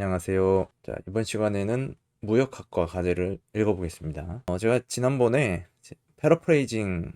안녕하세요. 자, 이번 시간에는 무역학과 과제를 읽어보겠습니다. 제가 지난번에 패러프레이징에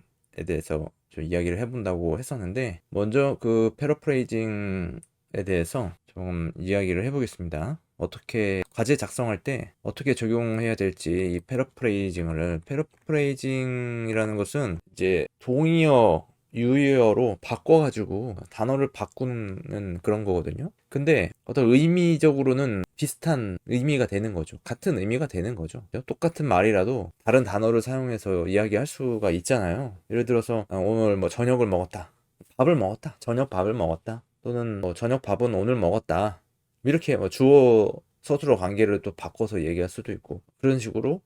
대해서 좀 이야기를 해본다고 했었는데, 먼저 그 패러프레이징에 대해서 좀 이야기를 해보겠습니다. 어떻게 과제 작성할 때 어떻게 적용해야 될지 이 패러프레이징이라는 것은 이제 동의어 유의어로 바꿔가지고 단어를 바꾸는 그런 거거든요. 근데 어떤 의미적으로는 비슷한 의미가 되는 거죠. 같은 의미가 되는 거죠. 똑같은 말이라도 다른 단어를 사용해서 이야기할 수가 있잖아요. 예를 들어서 오늘 뭐 저녁을 먹었다. 밥을 먹었다. 저녁 밥을 먹었다. 또는 뭐 저녁 밥은 오늘 먹었다. 이렇게 뭐 주어 서술어 관계를 또 바꿔서 얘기할 수도 있고 그런 식으로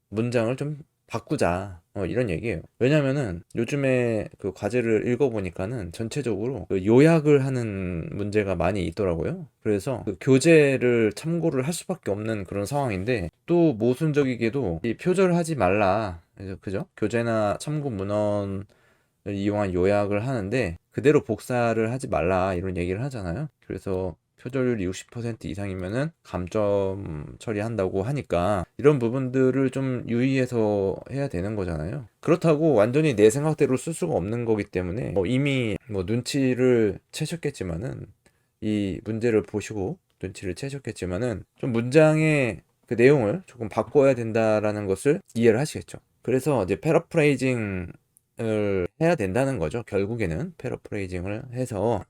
문장을 좀 바꾸자 이런 얘기예요. 왜냐면은 요즘에 그 과제를 읽어보니까는 전체적으로 그 요약을 하는 문제가 많이 있더라고요. 그래서 그 교재를 참고를 할 수밖에 없는 그런 상황인데 또 모순적이게도 이 표절하지 말라. 그죠? 교재나 참고 문헌을 이용한 요약을 하는데 그대로 복사를 하지 말라 이런 얘기를 하잖아요. 그래서 표절률이 60% 이상이면은 감점 처리한다고 하니까 이런 부분들을 좀 유의해서 해야 되는 거잖아요. 그렇다고 완전히 내 생각대로 쓸 수가 없는 거기 때문에 이미 눈치를 채셨겠지만은 이 문제를 보시고 눈치를 채셨겠지만은 좀 문장의 그 내용을 조금 바꿔야 된다라는 것을 이해를 하시겠죠. 그래서 이제 패러프레이징을 해야 된다는 거죠. 결국에는 패러프레이징을 해서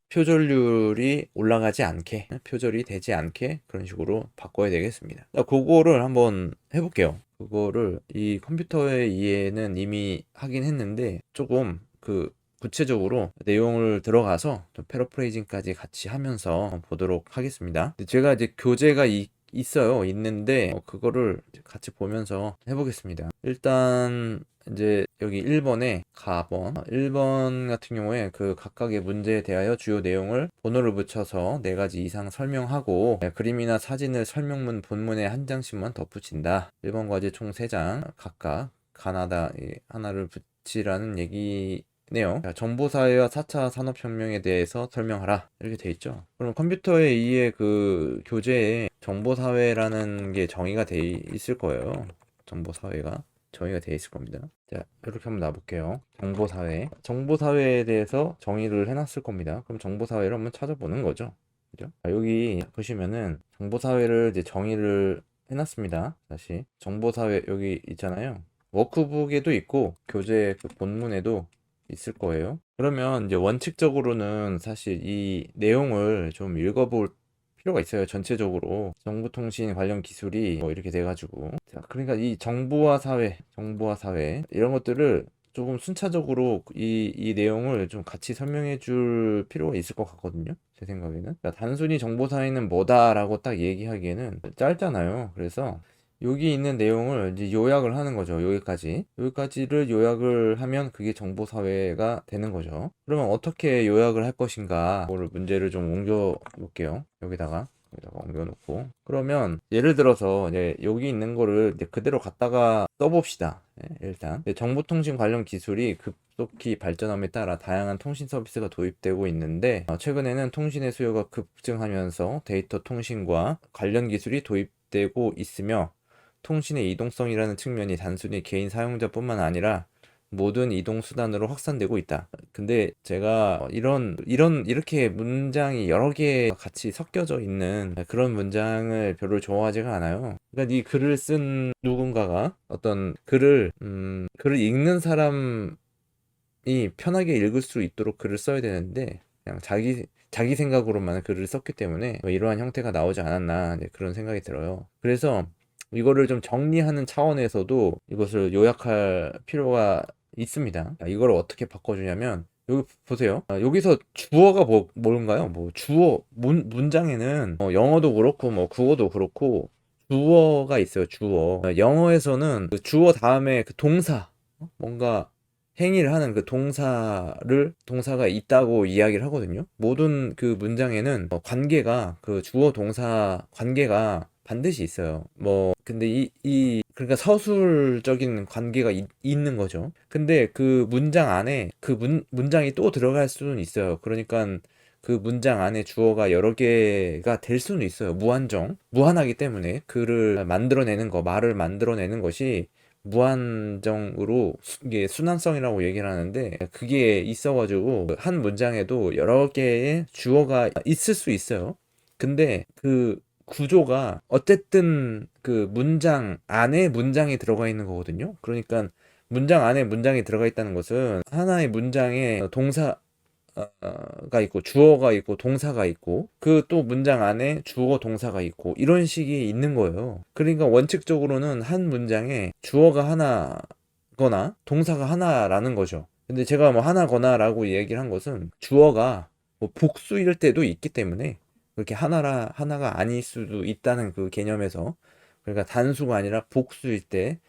표절률이 올라가지 않게, 표절이 되지 않게 그런 식으로 바꿔야 되겠습니다. 그거를 한번 해볼게요. 그거를 이 컴퓨터의 이해는 이미 하긴 했는데 조금 그 구체적으로 내용을 들어가서 좀 패러프레이징까지 같이 하면서 보도록 하겠습니다. 제가 이제 교재가 있어요. 있는데 그거를 같이 보면서 해보겠습니다. 일단 이제 여기 1번에 가번 1번 같은 경우에 그 각각의 문제에 대하여 주요 내용을 번호를 붙여서 4가지 이상 설명하고 그림이나 사진을 설명문 본문에 한 장씩만 덧붙인다. 1번 과제 총 3장 각각 가나다 하나를 붙이라는 얘기네요. 정보사회와 4차 산업혁명에 대해서 설명하라 이렇게 돼 있죠. 그럼 컴퓨터에 의해 그 교재에 정보사회라는 게 정의가 돼 있을 거예요. 정보사회가 정의가 되어 있을 겁니다. 자, 이렇게 한번 놔볼게요. 정보사회. 정보사회에 대해서 정의를 해놨을 겁니다. 그럼 정보사회를 한번 찾아보는 거죠. 그죠? 자, 여기 보시면은 정보사회를 이제 정의를 해놨습니다. 다시. 정보사회 여기 있잖아요. 워크북에도 있고, 교재 그 본문에도 있을 거예요. 그러면 이제 원칙적으로는 사실 이 내용을 좀 읽어볼 필요가 있어요. 전체적으로 정보통신 관련 기술이 이렇게 돼가지고 자, 그러니까 이 정보화 사회 이런 것들을 조금 순차적으로 이 내용을 좀 같이 설명해 줄 필요가 있을 것 같거든요. 제 생각에는 그러니까 단순히 정보사회는 뭐다라고 딱 얘기하기에는 짧잖아요. 그래서 여기 있는 내용을 이제 요약을 하는 거죠. 여기까지를 요약을 하면 그게 정보사회가 되는 거죠. 그러면 어떻게 요약을 할 것인가? 그거를 문제를 좀 옮겨 볼게요. 여기다가 옮겨놓고 그러면 예를 들어서 이제 여기 있는 거를 이제 그대로 갖다가 써봅시다. 일단 정보통신 관련 기술이 급속히 발전함에 따라 다양한 통신 서비스가 도입되고 있는데 최근에는 통신의 수요가 급증하면서 데이터 통신과 관련 기술이 도입되고 있으며 통신의 이동성이라는 측면이 단순히 개인 사용자뿐만 아니라 모든 이동 수단으로 확산되고 있다. 근데 제가 이렇게 문장이 여러 개 같이 섞여져 있는 그런 문장을 별로 좋아하지가 않아요. 그러니까 이 글을 쓴 누군가가 어떤 글을 읽는 사람이 편하게 읽을 수 있도록 글을 써야 되는데 그냥 자기 생각으로만 글을 썼기 때문에 이러한 형태가 나오지 않았나 그런 생각이 들어요. 그래서 이거를 좀 정리하는 차원에서도 이것을 요약할 필요가 있습니다. 이걸 어떻게 바꿔주냐면 여기 보세요. 여기서 주어가 뭔가요? 주어 문장에는 영어도 그렇고 국어도 그렇고 주어가 있어요. 주어. 영어에서는 그 주어 다음에 그 동사 뭔가 행위를 하는 그 동사가 있다고 이야기를 하거든요. 모든 그 문장에는 관계가 그 주어 동사 관계가 반드시 있어요. 근데 그러니까 서술적인 관계가 있는 거죠. 근데 그 문장 안에 그 문장이 또 들어갈 수는 있어요. 그러니까 그 문장 안에 주어가 여러 개가 될 수는 있어요. 무한하기 때문에 글을 만들어내는 거, 말을 만들어내는 것이 무한정으로 이게 순환성이라고 얘기를 하는데, 그게 있어가지고 한 문장에도 여러 개의 주어가 있을 수 있어요. 근데 그 구조가 어쨌든 그 문장 안에 문장이 들어가 있는 거거든요. 그러니까 문장 안에 문장이 들어가 있다는 것은 하나의 문장에 동사가 있고 주어가 있고 동사가 있고 그 또 문장 안에 주어 동사가 있고 이런 식이 있는 거예요. 그러니까 원칙적으로는 한 문장에 주어가 하나거나 동사가 하나라는 거죠. 근데 제가 뭐 하나거나라고 얘기를 한 것은 주어가 뭐 복수일 때도 있기 때문에 그렇게 하나가 아닐 수도 있다는 그 개념에서, 그러니까 단수가 아니라 복수일 때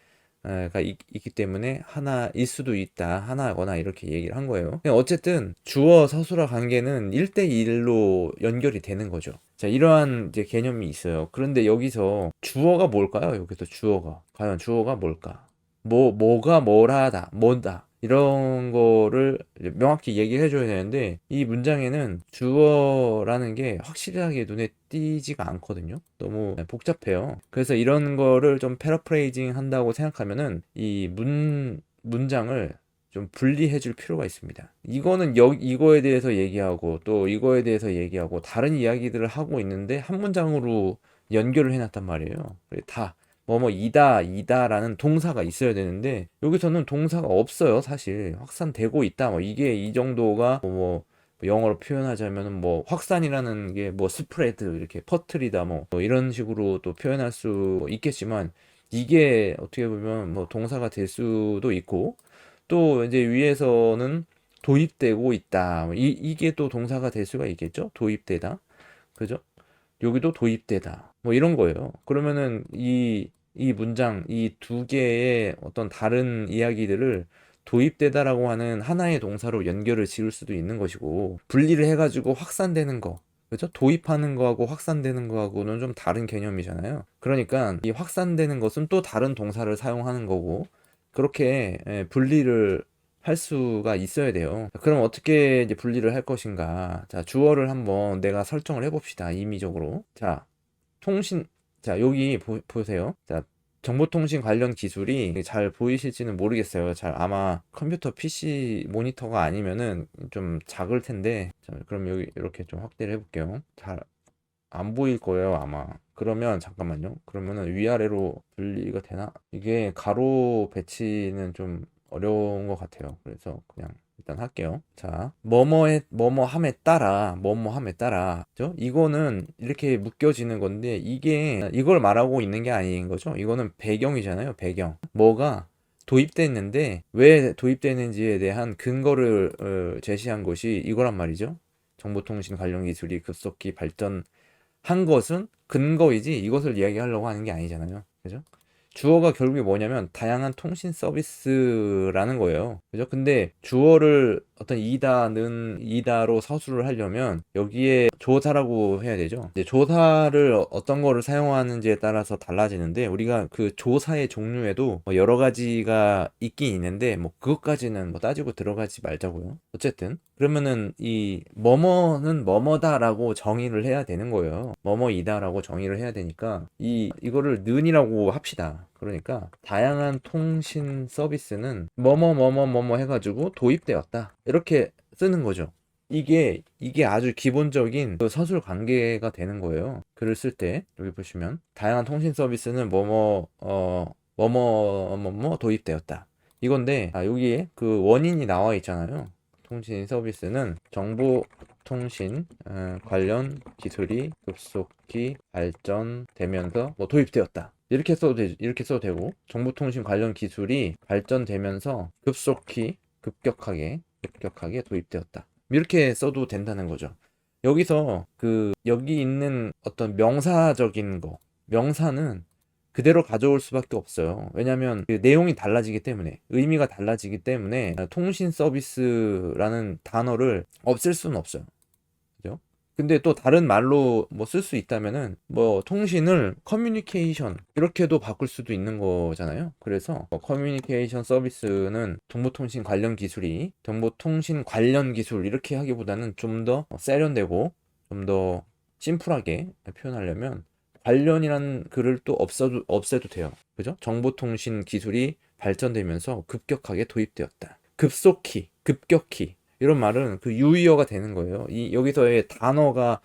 가 있기 때문에 하나일 수도 있다, 하나거나 이렇게 얘기를 한 거예요. 어쨌든 주어 서술어 관계는 1대1로 연결이 되는 거죠. 자, 이러한 이제 개념이 있어요. 그런데 여기서 주어가 뭘까요? 여기서 주어가 과연 주어가 뭘까? 뭐가 뭐다 이런 거를 명확히 얘기해 줘야 되는데, 이 문장에는 주어라는 게 확실하게 눈에 띄지가 않거든요. 너무 복잡해요. 그래서 이런 거를 좀 패러프레이징 한다고 생각하면은 이 문장을 좀 분리해 줄 필요가 있습니다. 이거는 이거에 대해서 얘기하고 또 이거에 대해서 얘기하고 다른 이야기들을 하고 있는데 한 문장으로 연결을 해놨단 말이에요. 다 이다라는 동사가 있어야 되는데 여기서는 동사가 없어요. 사실 확산되고 있다, 뭐 이게 이 정도가 뭐 영어로 표현하자면 뭐 확산이라는 게 뭐 스프레드, 이렇게 퍼뜨리다 뭐 이런 식으로 또 표현할 수 있겠지만, 이게 어떻게 보면 뭐 동사가 될 수도 있고, 또 이제 위에서는 도입되고 있다, 이게 또 동사가 될 수가 있겠죠. 도입되다, 그죠? 여기도 도입되다, 뭐 이런 거예요. 그러면은 이 문장, 이 두 개의 어떤 다른 이야기들을 도입되다라고 하는 하나의 동사로 연결을 지을 수도 있는 것이고, 분리를 해가지고 확산되는 거, 그죠? 도입하는 거하고 확산되는 거하고는 좀 다른 개념이잖아요. 그러니까 이 확산되는 것은 또 다른 동사를 사용하는 거고, 그렇게 분리를 할 수가 있어야 돼요. 그럼 어떻게 이제 분리를 할 것인가? 자, 주어를 한번 내가 설정을 해봅시다. 임의적으로. 자, 통신, 자, 여기 보세요. 자, 정보통신 관련 기술이 잘 보이실지는 모르겠어요. 잘 아마 컴퓨터 PC 모니터가 아니면은 좀 작을 텐데. 자, 그럼 여기 이렇게 좀 확대를 해볼게요. 잘 안 보일 거예요, 아마. 그러면 잠깐만요. 그러면은 위아래로 분리가 되나? 이게 가로 배치는 좀 어려운 것 같아요. 그래서 그냥 일단 할게요. 자, 뭐뭐함에 따라, 그죠? 이거는 이렇게 묶여지는 건데, 이걸 말하고 있는 게 아닌 거죠. 이거는 배경이잖아요, 배경. 뭐가 도입됐는데, 왜 도입되는지에 대한 근거를 제시한 것이 이거란 말이죠. 정보통신 관련 기술이 급속히 발전한 것은 근거이지, 이것을 이야기하려고 하는 게 아니잖아요. 그죠? 주어가 결국에 뭐냐면 다양한 통신 서비스라는 거예요. 그죠? 근데 주어를 어떤 이다로 서술을 하려면 여기에 조사라고 해야 되죠. 이제 조사를 어떤 거를 사용하는지에 따라서 달라지는데, 우리가 그 조사의 종류에도 뭐 여러 가지가 있긴 있는데 뭐 그것까지는 뭐 따지고 들어가지 말자고요. 어쨌든 그러면은 이 뭐뭐는 뭐뭐다라고 정의를 해야 되는 거예요. 뭐뭐이다라고 정의를 해야 되니까 이거를 는이라고 합시다. 그러니까 다양한 통신 서비스는 뭐뭐 해가지고 도입되었다, 이렇게 쓰는 거죠. 이게 아주 기본적인 그 서술 관계가 되는 거예요. 글을 쓸 때 여기 보시면 다양한 통신 서비스는 뭐뭐 도입되었다, 이건데, 여기에 그 원인이 나와 있잖아요. 통신 서비스는 정보통신 관련 기술이 급속히 발전되면서 뭐 도입되었다, 이렇게 써도 되고, 정보통신 관련 기술이 발전되면서 급격하게 도입되었다, 이렇게 써도 된다는 거죠. 여기서 여기 있는 어떤 명사적인 거, 명사는 그대로 가져올 수밖에 없어요. 왜냐하면 그 내용이 달라지기 때문에, 의미가 달라지기 때문에 통신 서비스라는 단어를 없앨 수는 없어요. 그죠? 근데 또 다른 말로 뭐 쓸 수 있다면은 뭐 통신을 커뮤니케이션 이렇게도 바꿀 수도 있는 거잖아요. 그래서 커뮤니케이션 서비스는 정보통신 관련 기술 이렇게 하기보다는 좀 더 세련되고 좀 더 심플하게 표현하려면 관련이란 글을 또 없애도 돼요. 그죠? 정보통신 기술이 발전되면서 급격하게 도입되었다. 급격히 이런 말은 그 유의어가 되는 거예요. 이 여기서의 단어가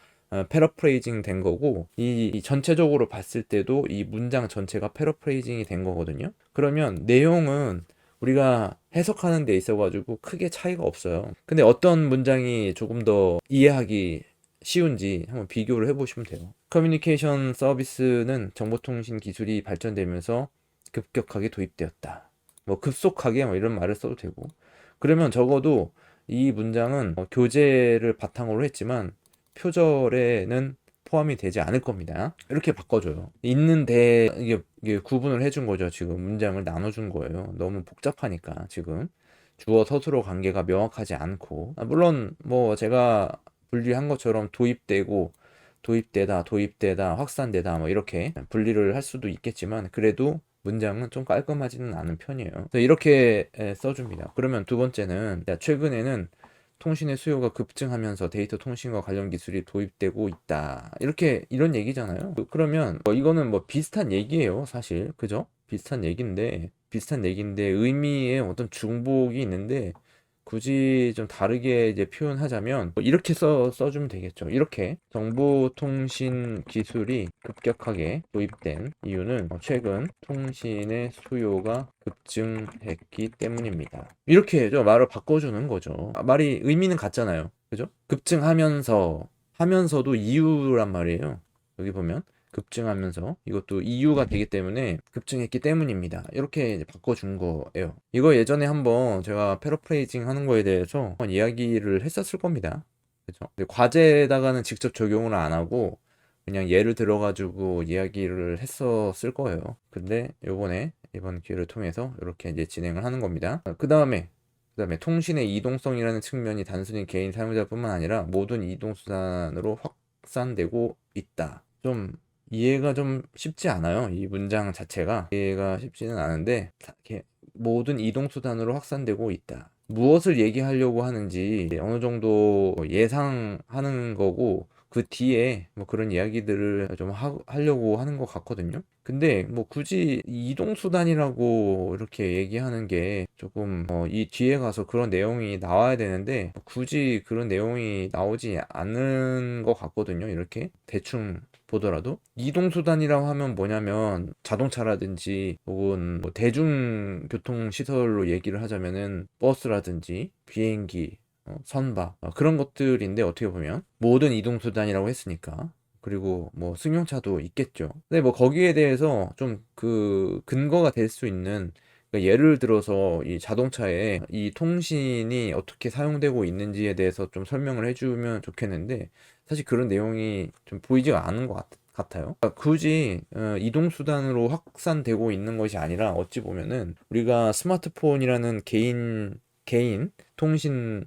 패러프레이징 된 거고 이 전체적으로 봤을 때도 이 문장 전체가 패러프레이징이 된 거거든요. 그러면 내용은 우리가 해석하는 데 있어 가지고 크게 차이가 없어요. 근데 어떤 문장이 조금 더 이해하기 쉬운지 한번 비교를 해보시면 돼요. 커뮤니케이션 서비스는 정보통신 기술이 발전되면서 급격하게 도입되었다. 뭐 급속하게 뭐 이런 말을 써도 되고. 그러면 적어도 이 문장은 교재를 바탕으로 했지만 표절에는 포함이 되지 않을 겁니다. 이렇게 바꿔줘요. 있는데 이게 구분을 해준 거죠. 지금 문장을 나눠준 거예요. 너무 복잡하니까 지금 주어 서술어 관계가 명확하지 않고 물론 뭐 제가 분리한 것처럼 도입되다, 확산되다 뭐 이렇게 분리를 할 수도 있겠지만 그래도 문장은 좀 깔끔하지는 않은 편이에요. 그래서 이렇게 써줍니다. 그러면 두 번째는 최근에는 통신의 수요가 급증하면서 데이터 통신과 관련 기술이 도입되고 있다. 이런 얘기잖아요. 그러면 이거는 뭐 비슷한 얘기예요, 사실. 그죠? 비슷한 얘기인데 의미에 어떤 중복이 있는데 굳이 좀 다르게 이제 표현하자면 이렇게 써주면 되겠죠. 이렇게 정보통신 기술이 급격하게 도입된 이유는 최근 통신의 수요가 급증했기 때문입니다. 이렇게 말을 바꿔주는 거죠. 말이 의미는 같잖아요. 그죠? 하면서도 이유란 말이에요. 여기 보면 급증하면서 이것도 이유가 되기 때문에 급증했기 때문입니다. 이렇게 이제 바꿔준 거예요. 이거 예전에 한번 제가 패러프레이징 하는 거에 대해서 한번 이야기를 했었을 겁니다. 그죠? 근데 과제에다가는 직접 적용을 안 하고 그냥 예를 들어가지고 이야기를 했었을 거예요. 근데 이번 기회를 통해서 이렇게 이제 진행을 하는 겁니다. 그 다음에 통신의 이동성이라는 측면이 단순히 개인 사용자뿐만 아니라 모든 이동수단으로 확산되고 있다. 좀 이해가 좀 쉽지 않아요. 이 문장 자체가 이해가 쉽지는 않은데 이렇게 모든 이동수단으로 확산되고 있다. 무엇을 얘기하려고 하는지 어느 정도 예상하는 거고 그 뒤에 뭐 그런 이야기들을 좀 하려고 하는 것 같거든요. 근데 뭐 굳이 이동수단이라고 이렇게 얘기하는 게 조금 이 뒤에 가서 그런 내용이 나와야 되는데 굳이 그런 내용이 나오지 않는 것 같거든요. 이렇게 대충 보더라도 이동수단이라고 하면 뭐냐면 자동차라든지 혹은 뭐 대중교통 시설로 얘기를 하자면은 버스라든지 비행기, 선박 그런 것들인데 어떻게 보면 모든 이동수단이라고 했으니까 그리고 뭐 승용차도 있겠죠. 근데 뭐 거기에 대해서 좀 그 근거가 될 수 있는 그러니까 예를 들어서 이 자동차에 이 통신이 어떻게 사용되고 있는지에 대해서 좀 설명을 해주면 좋겠는데 사실 그런 내용이 좀 보이지가 않은 것 같아요. 그러니까 굳이 이동수단으로 확산되고 있는 것이 아니라 어찌 보면은 우리가 스마트폰이라는 개인 통신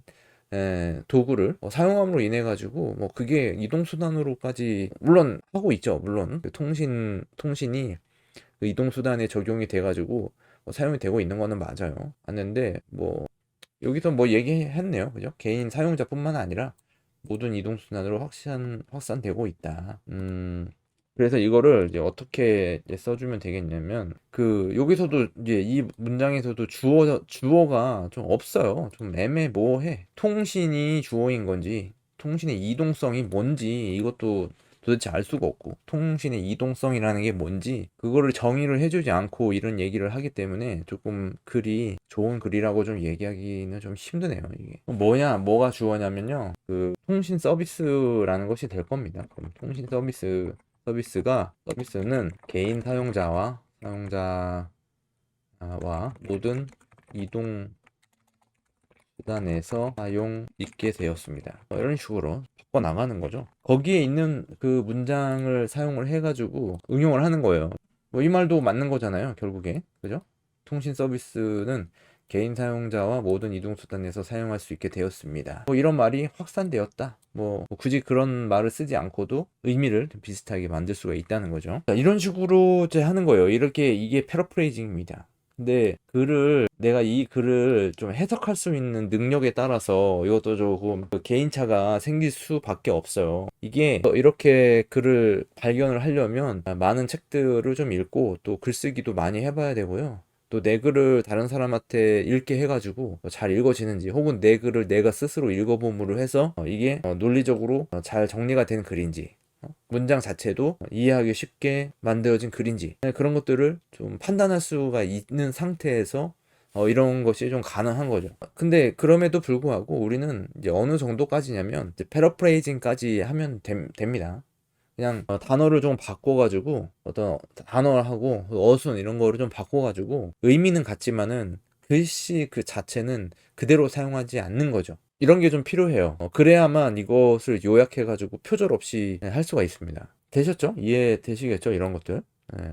도구를 사용함으로 인해 가지고 뭐 그게 이동수단으로까지 물론 하고 있죠. 물론 그 통신이 그 이동수단에 적용이 돼 가지고 사용이 되고 있는 거는 맞는데 뭐 여기서 뭐 얘기했네요. 그죠? 개인 사용자뿐만 아니라 모든 이동수단으로 확산되고 있다. 그래서 이거를 이제 어떻게 이제 써주면 되겠냐면, 여기서도 이제 이 문장에서도 주어가 좀 없어요. 좀 애매모호해. 통신이 주어인 건지, 통신의 이동성이 뭔지 이것도 도대체 알 수가 없고, 통신의 이동성이라는 게 뭔지, 그거를 정의를 해주지 않고 이런 얘기를 하기 때문에 조금 좋은 글이라고 좀 얘기하기는 좀 힘드네요, 이게. 뭐가 주어냐면요. 통신 서비스라는 것이 될 겁니다. 그럼 통신 서비스는 개인 사용자와 모든 이동 수단에서 사용 있게 되었습니다. 이런 식으로 바꿔 나가는 거죠. 거기에 있는 그 문장을 사용을 해가지고 응용을 하는 거예요. 뭐 이 말도 맞는 거잖아요, 결국에. 그죠? 통신 서비스는 개인 사용자와 모든 이동수단에서 사용할 수 있게 되었습니다. 뭐 이런 말이 확산되었다. 뭐 굳이 그런 말을 쓰지 않고도 의미를 좀 비슷하게 만들 수가 있다는 거죠. 자, 이런 식으로 이제 하는 거예요. 이렇게 이게 패러프레이징입니다. 근데 내가 이 글을 좀 해석할 수 있는 능력에 따라서 이것도 조금 그 개인차가 생길 수밖에 없어요. 이게 이렇게 글을 발견을 하려면 많은 책들을 좀 읽고 또 글쓰기도 많이 해봐야 되고요. 또 내 글을 다른 사람한테 읽게 해가지고 잘 읽어지는지, 혹은 내 글을 내가 스스로 읽어봄으로 해서 이게 논리적으로 잘 정리가 된 글인지, 문장 자체도 이해하기 쉽게 만들어진 글인지, 그런 것들을 좀 판단할 수가 있는 상태에서 이런 것이 좀 가능한 거죠. 근데 그럼에도 불구하고 우리는 이제 어느 정도까지냐면 이제 패러프레이징까지 하면 됩니다. 그냥 단어를 좀 바꿔가지고 어떤 단어하고 어순 이런 거를 좀 바꿔가지고 의미는 같지만은 글씨 그 자체는 그대로 사용하지 않는 거죠. 이런 게 좀 필요해요. 그래야만 이것을 요약해가지고 표절 없이 할 수가 있습니다. 되셨죠? 이해되시겠죠? 이런 것들. 네.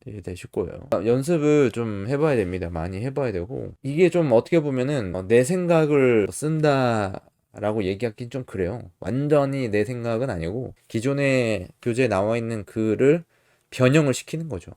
이해되실 거예요. 연습을 좀 해봐야 됩니다. 많이 해봐야 되고, 이게 좀 어떻게 보면은 내 생각을 쓴다 라고 얘기하긴 좀 그래요. 완전히 내 생각은 아니고 기존에 교재에 나와 있는 글을 변형을 시키는 거죠.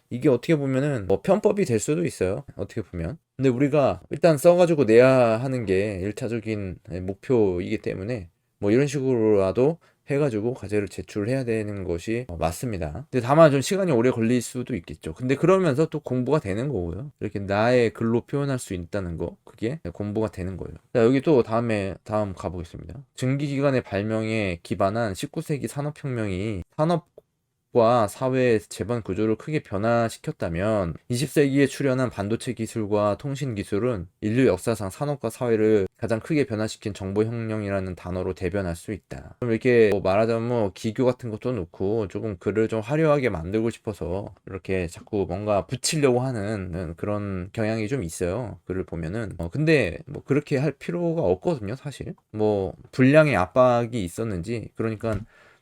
이게 어떻게 보면은 뭐 편법이 될 수도 있어요. 어떻게 보면. 근데 우리가 일단 써가지고 내야 하는 게 1차적인 목표이기 때문에 뭐 이런 식으로라도 해가지고 과제를 제출해야 되는 것이 맞습니다. 근데 다만 좀 시간이 오래 걸릴 수도 있겠죠. 근데 그러면서 또 공부가 되는 거고요. 이렇게 나의 글로 표현할 수 있다는 거, 그게 공부가 되는 거예요. 자, 여기 또 다음 가보겠습니다. 증기기관의 발명에 기반한 19세기 산업혁명이 산업과 사회의 재반 구조를 크게 변화시켰다면 20세기에 출현한 반도체 기술과 통신 기술은 인류 역사상 산업과 사회를 가장 크게 변화시킨 정보혁명이라는 단어로 대변할 수 있다. 좀 이렇게 뭐 말하자면 뭐 기교 같은 것도 넣고 조금 글을 좀 화려하게 만들고 싶어서 이렇게 자꾸 뭔가 붙이려고 하는 그런 경향이 좀 있어요. 글을 보면은. 근데 뭐 그렇게 할 필요가 없거든요, 사실. 뭐 분량의 압박이 있었는지, 그러니까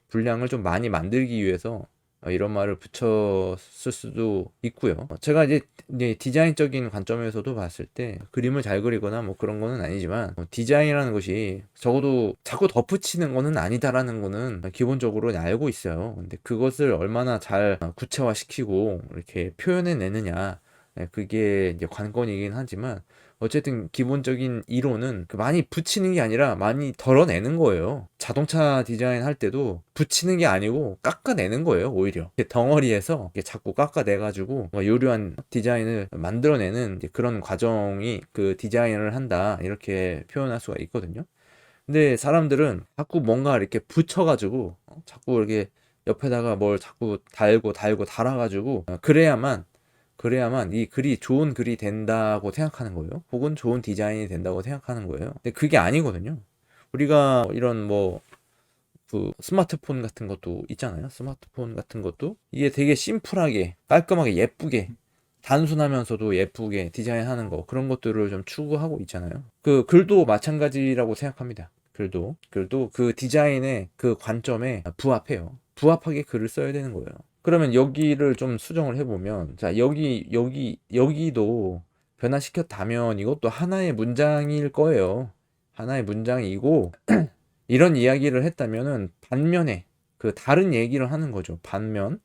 분량을 좀 많이 만들기 위해서 이런 말을 붙였을 수도 있고요. 제가 이제 디자인적인 관점에서도 봤을 때 그림을 잘 그리거나 뭐 그런 거는 아니지만 디자인이라는 것이 적어도 자꾸 덧붙이는 거는 아니다라는 거는 기본적으로 알고 있어요. 근데 그것을 얼마나 잘 구체화시키고 이렇게 표현해내느냐, 그게 이제 관건이긴 하지만 어쨌든 기본적인 이론은 많이 붙이는 게 아니라 많이 덜어내는 거예요. 자동차 디자인 할 때도 붙이는 게 아니고 깎아내는 거예요, 오히려. 덩어리에서 자꾸 깎아내가지고 요려한 디자인을 만들어내는 그런 과정이 그 디자인을 한다, 이렇게 표현할 수가 있거든요. 근데 사람들은 자꾸 뭔가 이렇게 붙여가지고 자꾸 이렇게 옆에다가 뭘 자꾸 달고 달아가지고 그래야만 이 글이 좋은 글이 된다고 생각하는 거예요. 혹은 좋은 디자인이 된다고 생각하는 거예요. 근데 그게 아니거든요. 우리가 이런 뭐 그 스마트폰 같은 것도 있잖아요. 스마트폰 같은 것도 이게 되게 심플하게 깔끔하게 예쁘게 단순하면서도 예쁘게 디자인하는 거, 그런 것들을 좀 추구하고 있잖아요. 그 글도 마찬가지라고 생각합니다. 글도 그 디자인의 그 관점에 부합하게 글을 써야 되는 거예요. 그러면 여기를 좀 수정을 해보면, 자, 여기도 변화시켰다면 이것도 하나의 문장일 거예요. 하나의 문장이고, 이런 이야기를 했다면은 반면에 그 다른 얘기를 하는 거죠. 반면.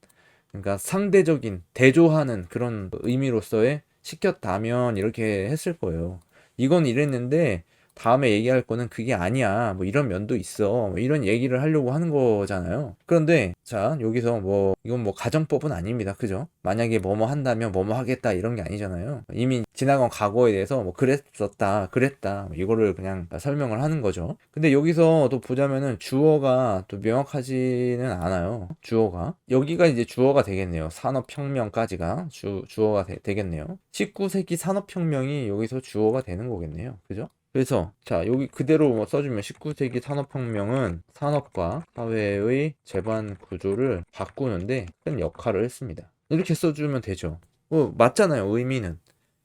그러니까 상대적인 대조하는 그런 의미로서의 시켰다면 이렇게 했을 거예요. 이건 이랬는데 다음에 얘기할 거는 그게 아니야, 뭐 이런 면도 있어, 뭐 이런 얘기를 하려고 하는 거잖아요. 그런데 자, 여기서 뭐 이건 뭐 가정법은 아닙니다, 그죠? 만약에 뭐뭐 한다면 뭐뭐 하겠다, 이런 게 아니잖아요. 이미 지나간 과거에 대해서 뭐 그랬다, 뭐 이거를 그냥 설명을 하는 거죠. 근데 여기서 또 보자면은 주어가 또 명확하지는 않아요. 주어가 여기가 이제 주어가 되겠네요. 산업혁명까지가 주어가 되겠네요. 19세기 산업혁명이 여기서 주어가 되는 거겠네요, 그죠? 그래서 자, 여기 그대로 뭐 써주면 19세기 산업혁명은 산업과 사회의 재반 구조를 바꾸는데 큰 역할을 했습니다. 이렇게 써주면 되죠. 맞잖아요, 의미는.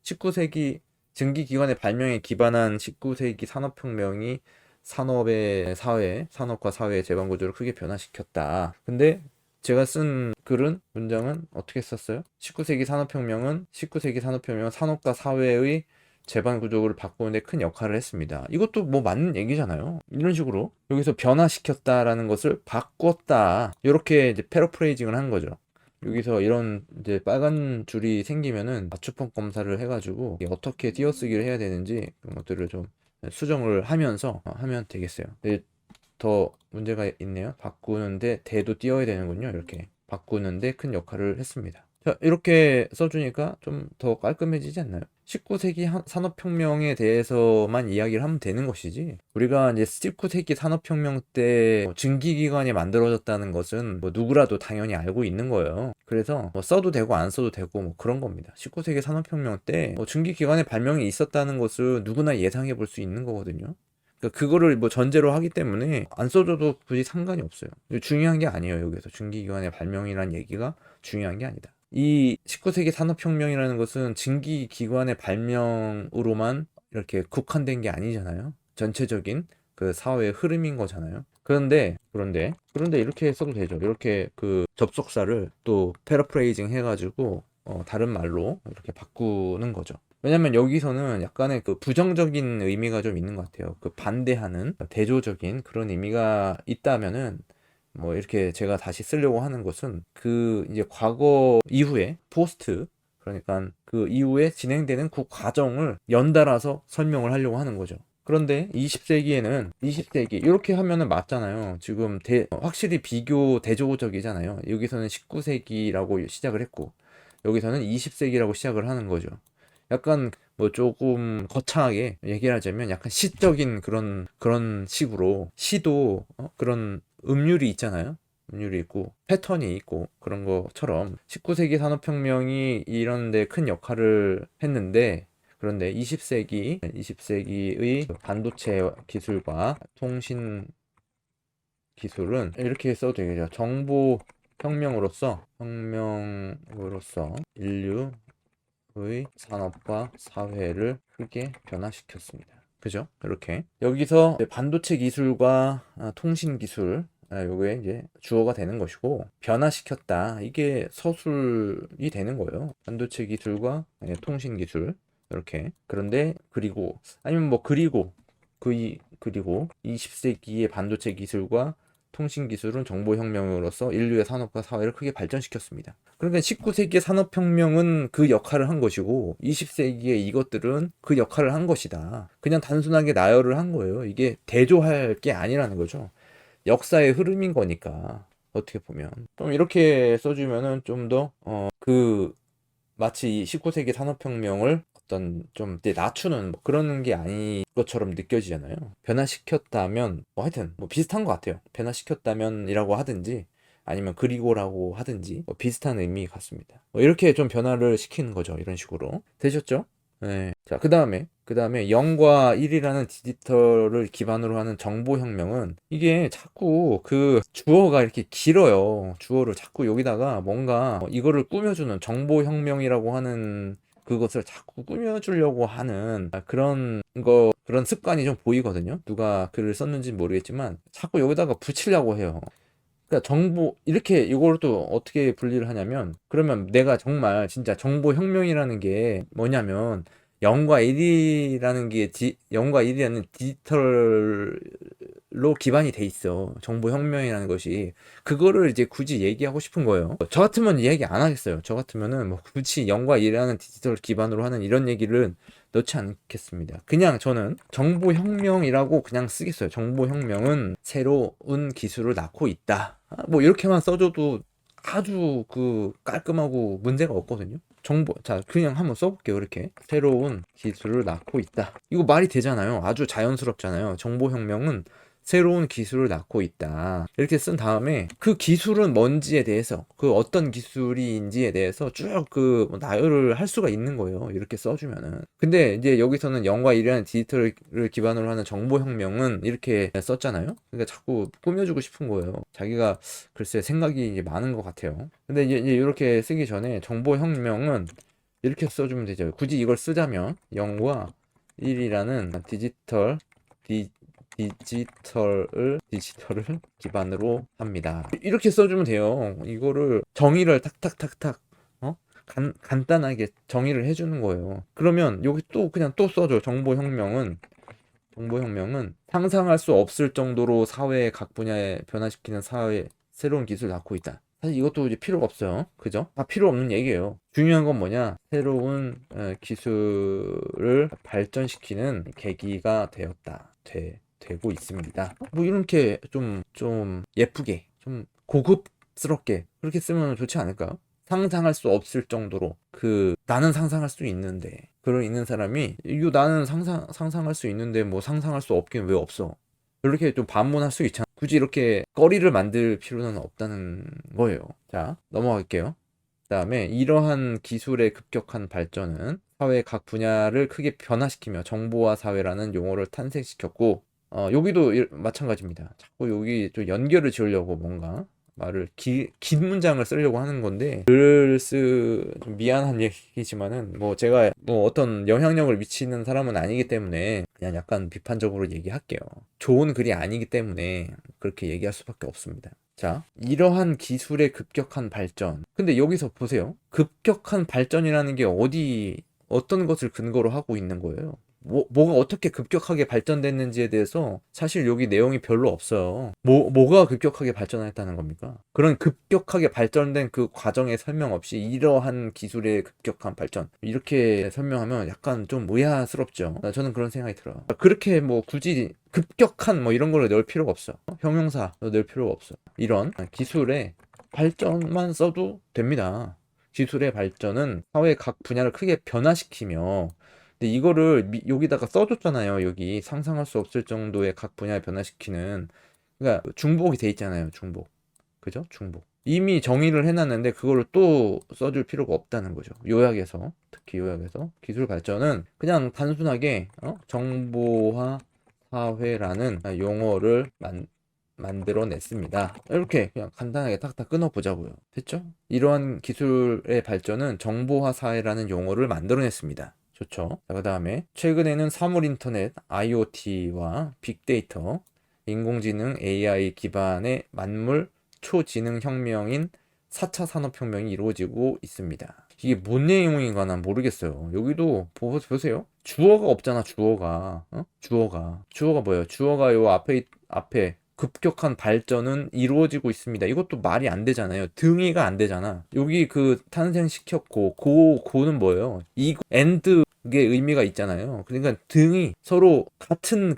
19세기 증기기관의 발명에 기반한 19세기 산업혁명이 산업과 사회의 재반 구조를 크게 변화시켰다. 근데 제가 쓴 글은 문장은 어떻게 썼어요? 19세기 산업혁명은 산업과 사회의 재반 구조를 바꾸는 데 큰 역할을 했습니다. 이것도 뭐 맞는 얘기잖아요. 이런 식으로 여기서 변화시켰다라는 것을 바꿨다. 이렇게 이제 패러프레이징을 한 거죠. 여기서 이런 이제 빨간 줄이 생기면은 맞춤법 검사를 해가지고 이게 어떻게 띄어쓰기를 해야 되는지 그런 것들을 좀 수정을 하면서 하면 되겠어요. 근데 더 문제가 있네요. 바꾸는데 대도 띄어야 되는군요. 이렇게 바꾸는데 큰 역할을 했습니다. 자, 이렇게 써주니까 좀 더 깔끔해지지 않나요? 19세기 산업혁명에 대해서만 이야기를 하면 되는 것이지, 우리가 이제 19세기 산업혁명 때 증기기관이 만들어졌다는 것은 뭐 누구라도 당연히 알고 있는 거예요. 그래서 뭐 써도 되고 안 써도 되고 뭐 그런 겁니다. 19세기 산업혁명 때 증기기관의 발명이 있었다는 것을 누구나 예상해 볼 수 있는 거거든요. 그러니까 그거를 뭐 전제로 하기 때문에 안 써줘도 굳이 상관이 없어요. 중요한 게 아니에요. 여기서 증기기관의 발명이라는 얘기가 중요한 게 아니다. 이 19세기 산업혁명이라는 것은 증기기관의 발명으로만 이렇게 국한된 게 아니잖아요. 전체적인 그 사회의 흐름인 거잖아요. 그런데 이렇게 써도 되죠. 이렇게 그 접속사를 또 패러프레이징 해가지고 다른 말로 이렇게 바꾸는 거죠. 왜냐면 여기서는 약간의 그 부정적인 의미가 좀 있는 것 같아요. 그 반대하는 대조적인 그런 의미가 있다면은 뭐 이렇게 제가 다시 쓰려고 하는 것은 그 이제 과거 이후에 포스트, 그러니까 그 이후에 진행되는 그 과정을 연달아서 설명을 하려고 하는 거죠. 그런데 20세기 이렇게 하면은 맞잖아요. 지금 확실히 비교 대조적이잖아요. 여기서는 19세기라고 시작을 했고 여기서는 20세기라고 시작을 하는 거죠. 약간 뭐 조금 거창하게 얘기를 하자면 약간 시적인 그런 식으로 시도 그런 음률이 있잖아요. 음률이 있고 패턴이 있고 그런 것처럼 19세기 산업혁명이 이런 데 큰 역할을 했는데, 그런데 20세기의 반도체 기술과 통신 기술은 이렇게 써도 되겠죠. 정보 혁명으로서 인류 의 산업과 사회를 크게 변화시켰습니다. 그죠? 이렇게 여기서 반도체 기술과 통신 기술, 요게 이제 주어가 되는 것이고, 변화시켰다, 이게 서술이 되는 거예요. 반도체 기술과 통신 기술, 이렇게. 그런데 그리고 아니면 뭐 그리고 20세기의 반도체 기술과 통신 기술은 정보혁명으로서 인류의 산업과 사회를 크게 발전시켰습니다. 그러니까 19세기의 산업혁명은 그 역할을 한 것이고 20세기의 이것들은 그 역할을 한 것이다. 그냥 단순하게 나열을 한 거예요. 이게 대조할 게 아니라는 거죠. 역사의 흐름인 거니까. 어떻게 보면 좀 이렇게 써주면은 좀 더 마치 이 19세기 산업혁명을 어떤 좀 이제 낮추는 뭐 그런 게 아닌 것처럼 느껴지잖아요. 변화시켰다면 뭐 하여튼 뭐 비슷한 것 같아요. 변화시켰다면이라고 하든지 아니면 그리고라고 하든지 뭐 비슷한 의미 같습니다. 뭐 이렇게 좀 변화를 시키는 거죠. 이런 식으로. 되셨죠? 네. 자, 그 다음에 0과 1이라는 디지털을 기반으로 하는 정보혁명은, 이게 자꾸 그 주어가 이렇게 길어요. 주어를 자꾸 여기다가 뭔가 이거를 꾸며주는, 정보혁명이라고 하는 그것을 자꾸 꾸며주려고 하는 그런 습관이 좀 보이거든요. 누가 글을 썼는지 모르겠지만 자꾸 여기다가 붙이려고 해요. 그러니까 이렇게 이걸 또 어떻게 분리를 하냐면, 그러면 내가 정말 진짜 정보혁명이라는 게 뭐냐면 0과 1이라는 디지털로 기반이 돼 있어. 정보혁명이라는 것이. 그거를 이제 굳이 얘기하고 싶은 거예요. 저 같으면 얘기 안 하겠어요. 저 같으면은 뭐 굳이 0과 1이라는 디지털 기반으로 하는 이런 얘기를 넣지 않겠습니다. 그냥 저는 정보혁명이라고 그냥 쓰겠어요. 정보혁명은 새로운 기술을 낳고 있다. 뭐 이렇게만 써줘도 아주 그 깔끔하고 문제가 없거든요. 자, 그냥 한번 써볼게요. 이렇게 새로운 기술을 낳고 있다. 이거 말이 되잖아요. 아주 자연스럽잖아요. 정보혁명은 새로운 기술을 낳고 있다. 이렇게 쓴 다음에 그 기술은 뭔지에 대해서, 그 어떤 기술인지에 대해서 쭉 그 나열을 할 수가 있는 거예요. 이렇게 써주면은. 근데 이제 여기서는 0과 1이라는 디지털을 기반으로 하는 정보혁명은 이렇게 썼잖아요. 그러니까 자꾸 꾸며주고 싶은 거예요. 자기가 글쎄 생각이 이제 많은 것 같아요. 근데 이제 이렇게 쓰기 전에 정보혁명은 이렇게 써주면 되죠. 굳이 이걸 쓰자면 0과 1이라는 디지털을 기반으로 합니다. 이렇게 써주면 돼요. 이거를 정의를 탁탁탁탁 간단하게 정의를 해주는 거예요. 그러면 여기 또 그냥 또 써줘. 정보혁명은 상상할 수 없을 정도로 사회의 각 분야에 변화시키는 새로운 기술을 낳고 있다. 사실 이것도 이제 필요가 없어요. 그죠? 다 필요 없는 얘기예요. 중요한 건 뭐냐? 새로운 기술을 발전시키는 계기가 되고 있습니다. 뭐 이렇게 좀 예쁘게, 좀 고급스럽게 그렇게 쓰면 좋지 않을까요? 상상할 수 없을 정도로 나는 상상할 수 있는데 그런 있는 사람이 이거 나는 상상할 수 있는데 뭐 상상할 수 없긴 왜 없어? 이렇게 좀 반문할 수 있잖아. 굳이 이렇게 거리를 만들 필요는 없다는 거예요. 자, 넘어갈게요. 그다음에 이러한 기술의 급격한 발전은 사회 각 분야를 크게 변화시키며 정보화 사회라는 용어를 탄생시켰고 여기도 마찬가지입니다. 자꾸 여기 좀 연결을 지으려고 뭔가 말을 긴 문장을 쓰려고 하는 건데 좀 미안한 얘기지만은 뭐 제가 뭐 어떤 영향력을 미치는 사람은 아니기 때문에 그냥 약간 비판적으로 얘기할게요. 좋은 글이 아니기 때문에 그렇게 얘기할 수밖에 없습니다. 자, 이러한 기술의 급격한 발전. 근데 여기서 보세요. 급격한 발전이라는 게 어떤 것을 근거로 하고 있는 거예요? 뭐가 어떻게 급격하게 발전됐는지에 대해서 사실 여기 내용이 별로 없어요. 뭐가 급격하게 발전했다는 겁니까? 그런 급격하게 발전된 그 과정의 설명 없이 이러한 기술의 급격한 발전. 이렇게 설명하면 약간 좀 의아스럽죠. 저는 그런 생각이 들어요. 그렇게 뭐 굳이 급격한 뭐 이런 걸 넣을 필요가 없어. 형용사 넣을 필요가 없어. 이런 기술의 발전만 써도 됩니다. 기술의 발전은 사회 각 분야를 크게 변화시키며 근데 이거를 여기다가 써줬잖아요. 여기 상상할 수 없을 정도의 각 분야를 변화시키는 그러니까 중복이 돼 있잖아요. 중복. 그죠? 중복. 이미 정의를 해놨는데 그거를 또 써줄 필요가 없다는 거죠. 요약해서 특히 요약해서 기술 발전은 그냥 단순하게 정보화 사회라는 용어를 만들어냈습니다. 이렇게 그냥 간단하게 탁탁 끊어보자고요. 됐죠? 이러한 기술의 발전은 정보화 사회라는 용어를 만들어냈습니다. 좋죠. 그 다음에 최근에는 사물 인터넷, IoT와 빅데이터, 인공지능 AI 기반의 만물 초지능 혁명인 4차 산업혁명이 이루어지고 있습니다. 이게 뭔 내용인가 난 모르겠어요. 여기도 보세요. 주어가 없잖아, 주어가. 주어가 뭐예요? 주어가 요 앞에 급격한 발전은 이루어지고 있습니다. 이것도 말이 안 되잖아요. 등이가 안 되잖아. 여기 탄생시켰고, 고는 뭐예요? and 게 의미가 있잖아요. 그러니까 등이 서로 같은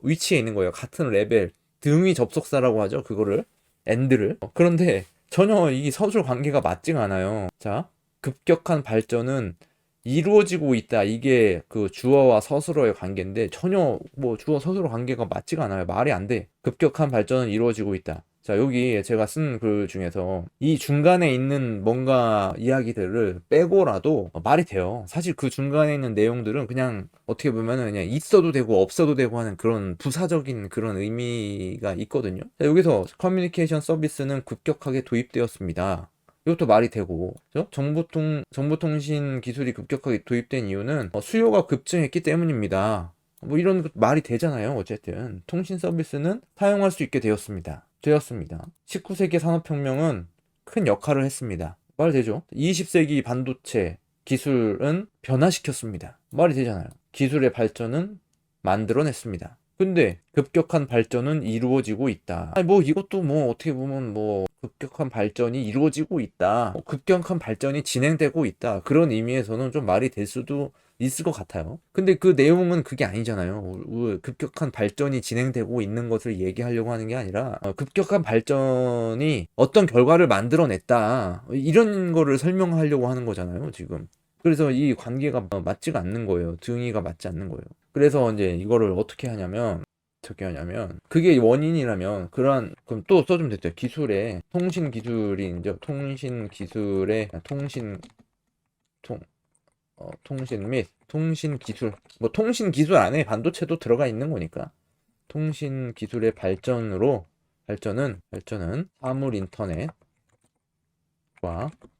위치에 있는 거예요. 같은 레벨. 등위 접속사라고 하죠. 그거를. and를. 그런데 전혀 이 서술 관계가 맞지가 않아요. 자, 급격한 발전은 이루어지고 있다. 이게 주어와 서술어의 관계인데 전혀 뭐 주어 서술어 관계가 맞지가 않아요. 말이 안 돼. 급격한 발전은 이루어지고 있다. 자, 여기 제가 쓴 글 중에서 이 중간에 있는 뭔가 이야기들을 빼고라도 말이 돼요. 사실 그 중간에 있는 내용들은 그냥 어떻게 보면은 그냥 있어도 되고 없어도 되고 하는 그런 부사적인 그런 의미가 있거든요. 자, 여기서 커뮤니케이션 서비스는 급격하게 도입되었습니다. 이것도 말이 되고, 그죠? 정보통신 기술이 급격하게 도입된 이유는 수요가 급증했기 때문입니다. 뭐 이런 말이 되잖아요. 어쨌든 통신 서비스는 사용할 수 있게 되었습니다. 19세기 산업혁명은 큰 역할을 했습니다. 말이 되죠? 20세기 반도체 기술은 변화시켰습니다. 말이 되잖아요. 기술의 발전은 만들어냈습니다. 근데 급격한 발전은 이루어지고 있다. 아니 뭐 이것도 뭐 어떻게 보면 뭐 급격한 발전이 이루어지고 있다. 급격한 발전이 진행되고 있다. 그런 의미에서는 좀 말이 될 수도 있을 것 같아요. 근데 그 내용은 그게 아니잖아요. 급격한 발전이 진행되고 있는 것을 얘기하려고 하는 게 아니라 급격한 발전이 어떤 결과를 만들어냈다. 이런 거를 설명하려고 하는 거잖아요, 지금. 그래서 이 관계가 맞지가 않는 거예요. 등위가 맞지 않는 거예요. 그래서 이제 이거를 어떻게 하냐면 그게 원인이라면 그럼 또 써주면 됐죠. 통신 기술의 통신 및 통신 기술 뭐 통신 기술 안에 반도체도 들어가 있는 거니까 통신 기술의 발전은 사물 인터넷과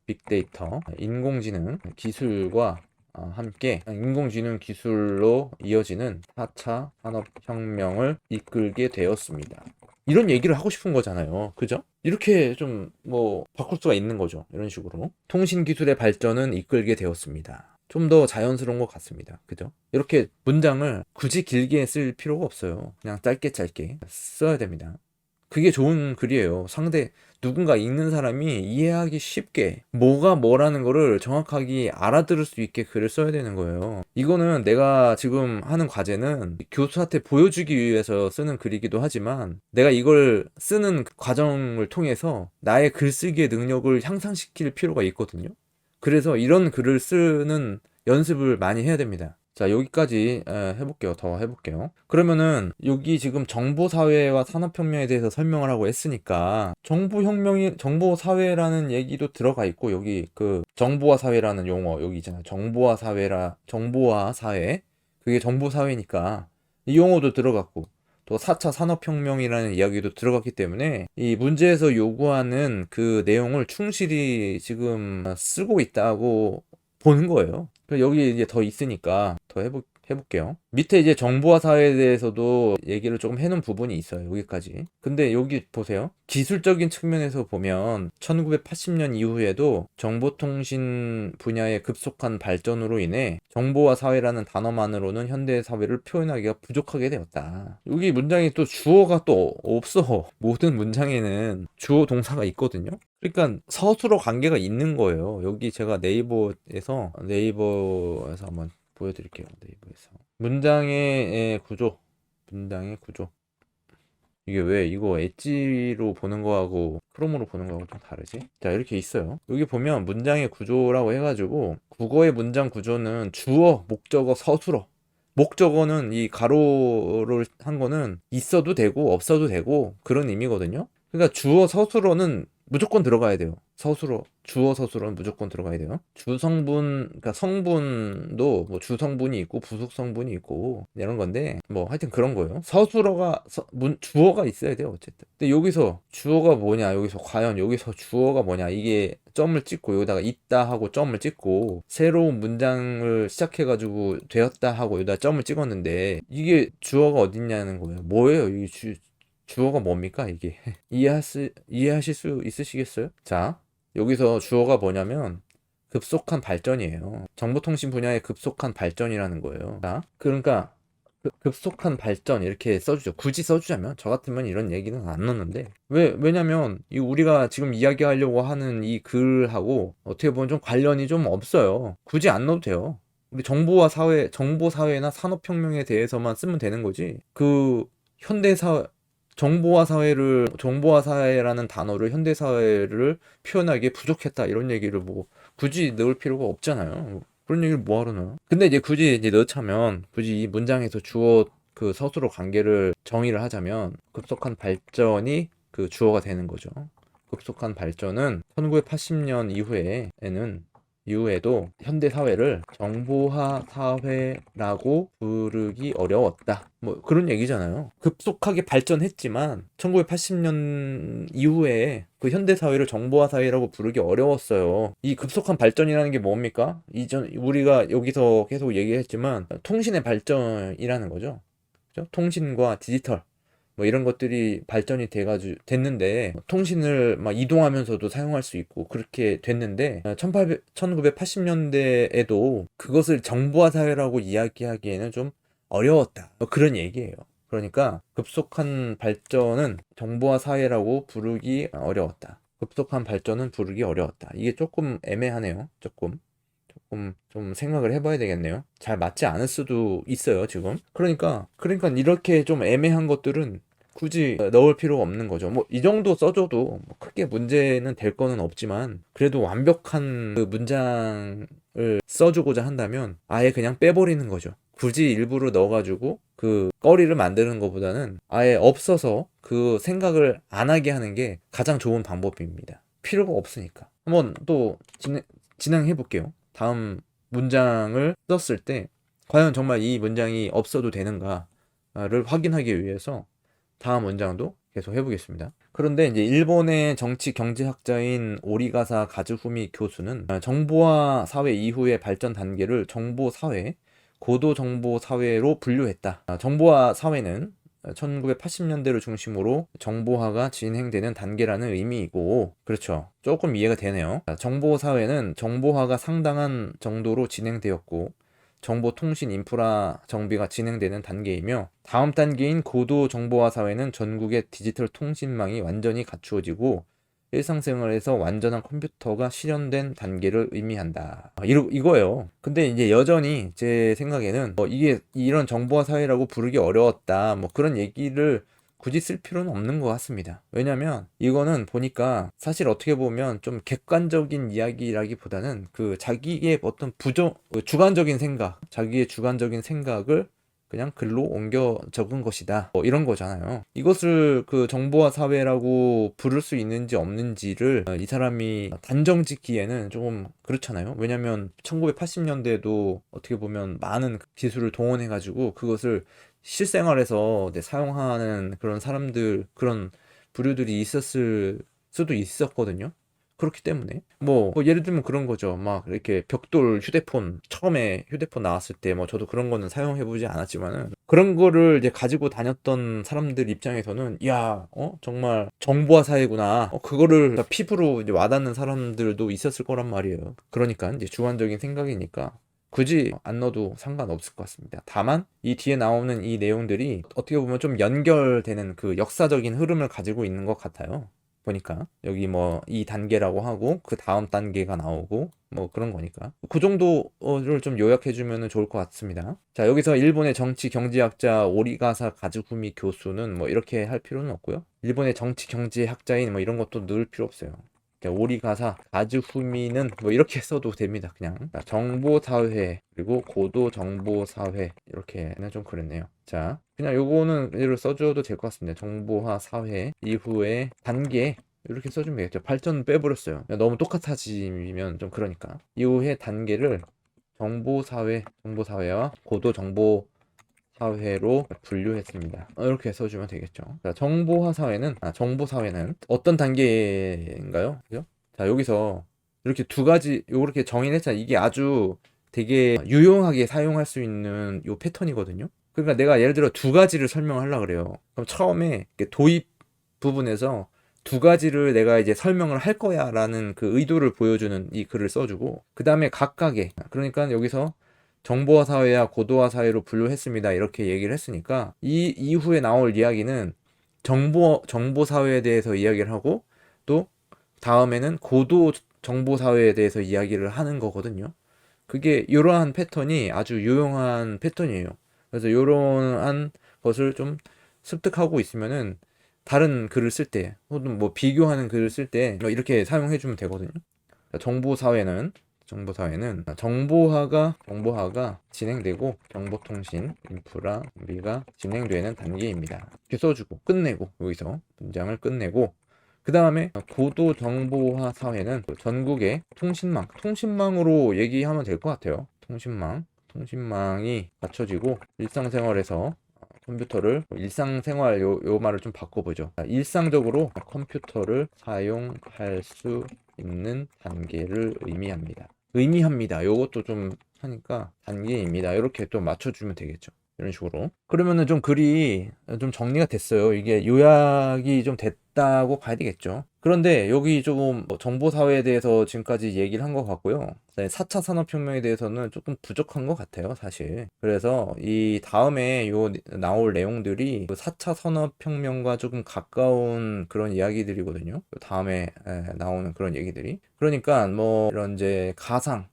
빅데이터, 인공지능 기술과 함께 인공지능 기술로 이어지는 4차 산업혁명을 이끌게 되었습니다. 이런 얘기를 하고 싶은 거잖아요. 그죠? 이렇게 좀 뭐 바꿀 수가 있는 거죠. 이런 식으로. 통신 기술의 발전은 이끌게 되었습니다. 좀 더 자연스러운 것 같습니다. 그죠? 이렇게 문장을 굳이 길게 쓸 필요가 없어요. 그냥 짧게 써야 됩니다. 그게 좋은 글이에요. 누군가 읽는 사람이 이해하기 쉽게 뭐가 뭐라는 거를 정확하게 알아들을 수 있게 글을 써야 되는 거예요. 이거는 내가 지금 하는 과제는 교수한테 보여주기 위해서 쓰는 글이기도 하지만 내가 이걸 쓰는 과정을 통해서 나의 글쓰기의 능력을 향상시킬 필요가 있거든요. 그래서 이런 글을 쓰는 연습을 많이 해야 됩니다. 자, 여기까지 더 해볼게요. 그러면은 여기 지금 정보사회와 산업혁명에 대해서 설명을 하고 했으니까 정보사회라는 얘기도 들어가 있고, 여기 그 정보화 사회라는 용어 여기 있잖아요. 정보화 사회, 그게 정보사회니까 이 용어도 들어갔고, 또 4차 산업혁명이라는 이야기도 들어갔기 때문에 이 문제에서 요구하는 그 내용을 충실히 지금 쓰고 있다고 보는 거예요. 여기 이제 더 있으니까 더 해볼게요. 밑에 이제 정보화 사회에 대해서도 얘기를 조금 해놓은 부분이 있어요. 여기까지. 근데 여기 보세요. 기술적인 측면에서 보면 1980년 이후에도 정보통신 분야의 급속한 발전으로 인해 정보화 사회라는 단어만으로는 현대 사회를 표현하기가 부족하게 되었다. 여기 문장에 또 주어가 또 없어. 모든 문장에는 주어 동사가 있거든요. 그러니까 서술어 관계가 있는 거예요. 여기 제가 네이버에서 한번 보여드릴게요. 네이버에서 문장의 구조. 이게 왜 이거 엣지로 보는 거하고 크롬으로 보는 거하고 좀 다르지? 자, 이렇게 있어요. 여기 보면 문장의 구조라고 해가지고 국어의 문장 구조는 주어, 목적어, 서술어. 목적어는 이 가로를 한 거는 있어도 되고 없어도 되고 그런 의미거든요. 그러니까 주어, 서술어는 무조건 들어가야 돼요. 주어 서술어는 무조건 들어가야 돼요. 그러니까 성분도 뭐 주성분이 있고 부속성분이 있고 이런 건데 뭐 하여튼 그런 거예요. 주어가 있어야 돼요. 어쨌든. 근데 여기서 주어가 뭐냐, 과연 여기서 주어가 뭐냐, 이게 점을 찍고 여기다가 있다 하고 점을 찍고 새로운 문장을 시작해가지고 되었다 하고 여기다 점을 찍었는데 이게 주어가 어딨냐는 거예요. 뭐예요? 이게 주어가 뭡니까 이게? 이해하실 수 있으시겠어요? 자, 여기서 주어가 뭐냐면 급속한 발전이에요. 정보통신 분야의 급속한 발전이라는 거예요. 자, 그러니까 급속한 발전 이렇게 써주죠. 굳이 써주자면 저 같으면 이런 얘기는 안 넣는데 왜냐면 이 우리가 지금 이야기하려고 하는 이 글하고 어떻게 보면 좀 관련이 좀 없어요. 굳이 안 넣어도 돼요. 우리 정보사회나 산업혁명에 대해서만 쓰면 되는 거지. 그 현대사 정보화 사회라는 단어를 현대 사회를 표현하기에 부족했다 이런 얘기를 뭐 굳이 넣을 필요가 없잖아요. 그런 얘기를 뭐하러 넣어요? 근데 이제 굳이 이제 넣자면 굳이 이 문장에서 주어 그 서술어 관계를 정의를 하자면 급속한 발전이 그 주어가 되는 거죠. 급속한 발전은 1980년 이후에도 현대 사회를 정보화 사회라고 부르기 어려웠다. 뭐 그런 얘기잖아요. 급속하게 발전했지만 1980년 이후에 그 현대 사회를 정보화 사회라고 부르기 어려웠어요. 이 급속한 발전이라는 게 뭡니까? 우리가 여기서 계속 얘기했지만 통신의 발전이라는 거죠. 그죠? 통신과 디지털 뭐 이런 것들이 발전이 됐는데 통신을 막 이동하면서도 사용할 수 있고 그렇게 됐는데 1980년대에도 그것을 정보화 사회라고 이야기하기에는 좀 어려웠다. 뭐 그런 얘기예요. 그러니까 급속한 발전은 정보화 사회라고 부르기 어려웠다. 급속한 발전은 부르기 어려웠다. 이게 조금 애매하네요. 조금 좀 생각을 해봐야 되겠네요. 잘 맞지 않을 수도 있어요, 지금. 그러니까 이렇게 좀 애매한 것들은 굳이 넣을 필요가 없는 거죠. 뭐 이 정도 써줘도 뭐 크게 문제는 될 거는 없지만 그래도 완벽한 그 문장을 써주고자 한다면 아예 그냥 빼버리는 거죠. 굳이 일부러 넣어가지고 그 거리를 만드는 것보다는 아예 없어서 그 생각을 안 하게 하는 게 가장 좋은 방법입니다. 필요가 없으니까. 한번 또 진행해 볼게요. 다음 문장을 썼을 때 과연 정말 이 문장이 없어도 되는가를 확인하기 위해서 다음 문장도 계속 해보겠습니다. 그런데 이제 일본의 정치 경제학자인 오리가사 가즈후미 교수는 정보화 사회 이후의 발전 단계를 정보 사회, 고도 정보 사회로 분류했다. 정보화 사회는 1980년대를 중심으로 정보화가 진행되는 단계라는 의미이고, 그렇죠. 조금 이해가 되네요. 정보 사회는 정보화가 상당한 정도로 진행되었고, 정보통신 인프라 정비가 진행되는 단계이며, 다음 단계인 고도 정보화 사회는 전국의 디지털 통신망이 완전히 갖추어지고 일상생활에서 완전한 컴퓨터가 실현된 단계를 의미한다. 이거예요. 근데 이제 여전히 제 생각에는 이게 이런 정보화 사회라고 부르기 어려웠다. 뭐 그런 얘기를 굳이 쓸 필요는 없는 것 같습니다. 왜냐면 이거는 보니까 사실 어떻게 보면 좀 객관적인 이야기라기보다는 그 자기의 어떤 주관적인 생각, 자기의 주관적인 생각을 그냥 글로 옮겨 적은 것이다. 이런 거잖아요. 이것을 그 정보화 사회라고 부를 수 있는지 없는지를 이 사람이 단정 짓기에는 조금 그렇잖아요. 왜냐면 1980년대에도 어떻게 보면 많은 기술을 동원해가지고 그것을 실생활에서 사용하는 그런 사람들, 그런 부류들이 있었을 수도 있었거든요. 그렇기 때문에 뭐 예를 들면 그런 거죠. 막 이렇게 벽돌 휴대폰, 처음에 휴대폰 나왔을 때 뭐 저도 그런 거는 사용해 보지 않았지만은 그런 거를 이제 가지고 다녔던 사람들 입장에서는 야, 정말 정보화 사회구나. 그거를 피부로 이제 와닿는 사람들도 있었을 거란 말이에요. 그러니까 이제 주관적인 생각이니까 굳이 안 넣어도 상관없을 것 같습니다. 다만 이 뒤에 나오는 이 내용들이 어떻게 보면 좀 연결되는 그 역사적인 흐름을 가지고 있는 것 같아요. 보니까 여기 뭐 이 단계라고 하고 그 다음 단계가 나오고 뭐 그런 거니까 그 정도를 좀 요약해 주면 좋을 것 같습니다. 자, 여기서 일본의 정치 경제학자 오리가사 가즈후미 교수는 뭐 이렇게 할 필요는 없고요. 일본의 정치 경제학자인 뭐 이런 것도 넣을 필요 없어요. 오리가사 가즈후미는 뭐 이렇게 써도 됩니다. 그냥 정보사회 그리고 고도 정보사회 이렇게는 좀 그렇네요. 자, 그냥 요거는 이대로 써줘도 될 것 같습니다. 정보화 사회 이후의 단계 이렇게 써주면 되겠죠. 발전 빼버렸어요. 너무 똑같아지면 좀 그러니까 이후의 단계를 정보사회와 고도 정보 사회로 분류했습니다. 이렇게 써주면 되겠죠. 자, 정보 사회는 어떤 단계인가요? 그죠? 자, 여기서 이렇게 두 가지 이렇게 정의했잖아요. 이게 아주 되게 유용하게 사용할 수 있는 요 패턴이거든요. 그러니까 내가 예를 들어 두 가지를 설명하려고 그래요. 그럼 처음에 도입 부분에서 두 가지를 내가 이제 설명을 할 거야 라는 그 의도를 보여주는 이 글을 써주고 그 다음에 각각의 그러니까 여기서 정보화 사회와 고도화 사회로 분류했습니다. 이렇게 얘기를 했으니까 이 이후에 나올 이야기는 정보 사회에 대해서 이야기를 하고 또 다음에는 고도 정보 사회에 대해서 이야기를 하는 거거든요. 그게 이러한 패턴이 아주 유용한 패턴이에요. 그래서 이러한 것을 좀 습득하고 있으면은 다른 글을 쓸 때, 혹은 뭐 비교하는 글을 쓸 때 이렇게 사용해 주면 되거든요. 정보화가 진행되고 정보통신 인프라 우리가 진행되는 단계입니다. 이렇게 써주고 끝내고 여기서 문장을 끝내고 그 다음에 고도 정보화 사회는 전국의 통신망으로 얘기하면 될 것 같아요. 통신망이 갖춰지고 일상생활에서 컴퓨터를 일상생활 요 말을 좀 바꿔보죠. 일상적으로 컴퓨터를 사용할 수 있는 단계를 의미합니다. 요것도 좀 하니까 단계입니다. 이렇게 또 맞춰주면 되겠죠. 이런 식으로. 그러면은 좀 글이 좀 정리가 됐어요. 이게 요약이 좀 됐다고 봐야 되겠죠. 그런데 여기 조금 정보사회에 대해서 지금까지 얘기를 한 것 같고요. 4차 산업혁명에 대해서는 조금 부족한 것 같아요, 사실. 그래서 이 다음에 나올 내용들이 4차 산업혁명과 조금 가까운 그런 이야기들이거든요. 다음에 나오는 그런 얘기들이. 그러니까 뭐 이런 이제 가상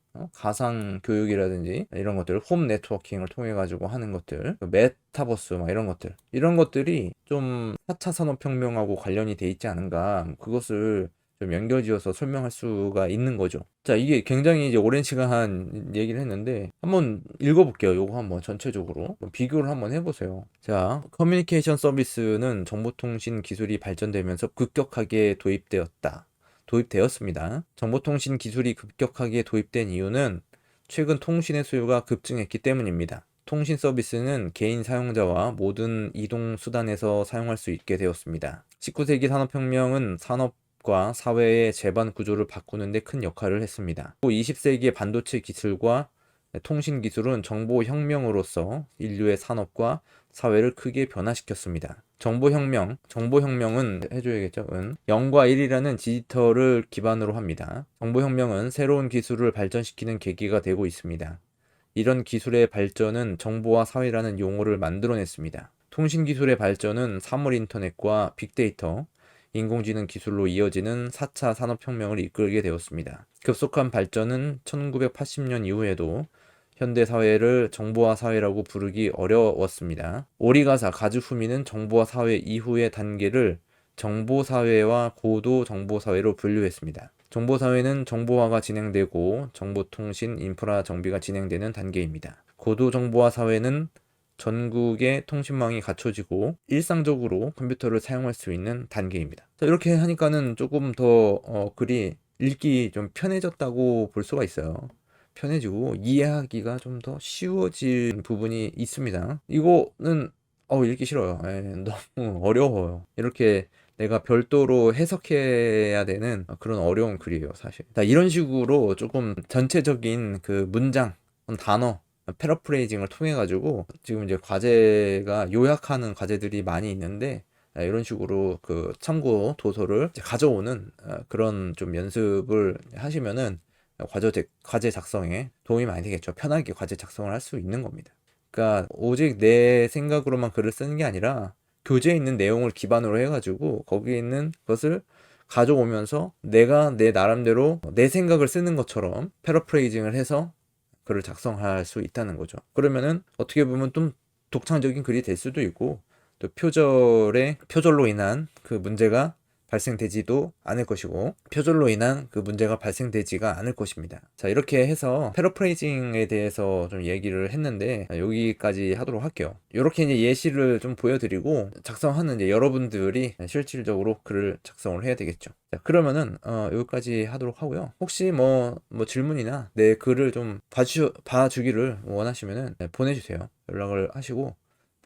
교육이라든지 이런 것들, 홈 네트워킹을 통해 가지고 하는 것들, 메타버스 막 이런 것들이 좀 4차 산업혁명하고 관련이 돼 있지 않은가, 그것을 좀 연결지어서 설명할 수가 있는 거죠. 자, 이게 굉장히 이제 오랜 시간 얘기를 했는데 한번 읽어볼게요. 요거 한번 전체적으로 비교를 한번 해보세요. 자, 커뮤니케이션 서비스는 정보통신 기술이 발전되면서 급격하게 도입되었습니다. 정보통신 기술이 급격하게 도입된 이유는 최근 통신의 수요가 급증했기 때문입니다. 통신 서비스는 개인 사용자와 모든 이동 수단에서 사용할 수 있게 되었습니다. 19세기 산업혁명은 산업과 사회의 재반 구조를 바꾸는 데 큰 역할을 했습니다. 20세기의 반도체 기술과 통신 기술은 정보혁명으로서 인류의 산업과 사회를 크게 변화시켰습니다. 정보혁명은 해줘야겠죠. 0과 1이라는 디지털을 기반으로 합니다. 정보혁명은 새로운 기술을 발전시키는 계기가 되고 있습니다. 이런 기술의 발전은 정보화 사회라는 용어를 만들어냈습니다. 통신 기술의 발전은 사물 인터넷과 빅데이터, 인공지능 기술로 이어지는 4차 산업혁명을 이끌게 되었습니다. 급속한 발전은 1980년 이후에도 현대 사회를 정보화 사회라고 부르기 어려웠습니다. 오리가사 가즈후미는 정보화 사회 이후의 단계를 정보사회와 고도 정보사회로 분류했습니다. 정보사회는 정보화가 진행되고 정보통신 인프라 정비가 진행되는 단계입니다. 고도 정보화 사회는 전국의 통신망이 갖춰지고 일상적으로 컴퓨터를 사용할 수 있는 단계입니다. 자, 이렇게 하니까는 조금 더 글이 읽기 좀 편해졌다고 볼 수가 있어요. 편해지고 이해하기가 좀 더 쉬워진 부분이 있습니다. 이거는 읽기 싫어요. 너무 어려워요. 이렇게 내가 별도로 해석해야 되는 그런 어려운 글이에요, 사실. 이런 식으로 조금 전체적인 그 문장, 단어, 패러프레이징을 통해 가지고 지금 이제 과제가 요약하는 과제들이 많이 있는데 이런 식으로 그 참고 도서를 가져오는 그런 좀 연습을 하시면은 과제 작성에 도움이 많이 되겠죠. 편하게 과제 작성을 할 수 있는 겁니다. 그러니까 오직 내 생각으로만 글을 쓰는 게 아니라 교재에 있는 내용을 기반으로 해가지고 거기에 있는 것을 가져오면서 내가 내 나름대로 내 생각을 쓰는 것처럼 패러프레이징을 해서 글을 작성할 수 있다는 거죠. 그러면은 어떻게 보면 좀 독창적인 글이 될 수도 있고 또 표절로 인한 그 문제가 발생되지도 않을 것이고 표절로 인한 그 문제가 발생되지가 않을 것입니다. 자, 이렇게 해서 패러프레이징에 대해서 좀 얘기를 했는데 여기까지 하도록 할게요. 이렇게 이제 예시를 좀 보여드리고 작성하는 이제 여러분들이 실질적으로 글을 작성을 해야 되겠죠. 자, 그러면은 여기까지 하도록 하고요. 혹시 뭐 질문이나 내 글을 좀 봐주기를 원하시면은 보내주세요. 연락을 하시고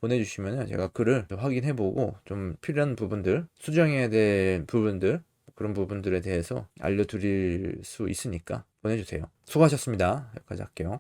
보내주시면 제가 글을 확인해보고 좀 필요한 부분들, 수정해야 될 부분들, 그런 부분들에 대해서 알려드릴 수 있으니까 보내주세요. 수고하셨습니다. 여기까지 할게요.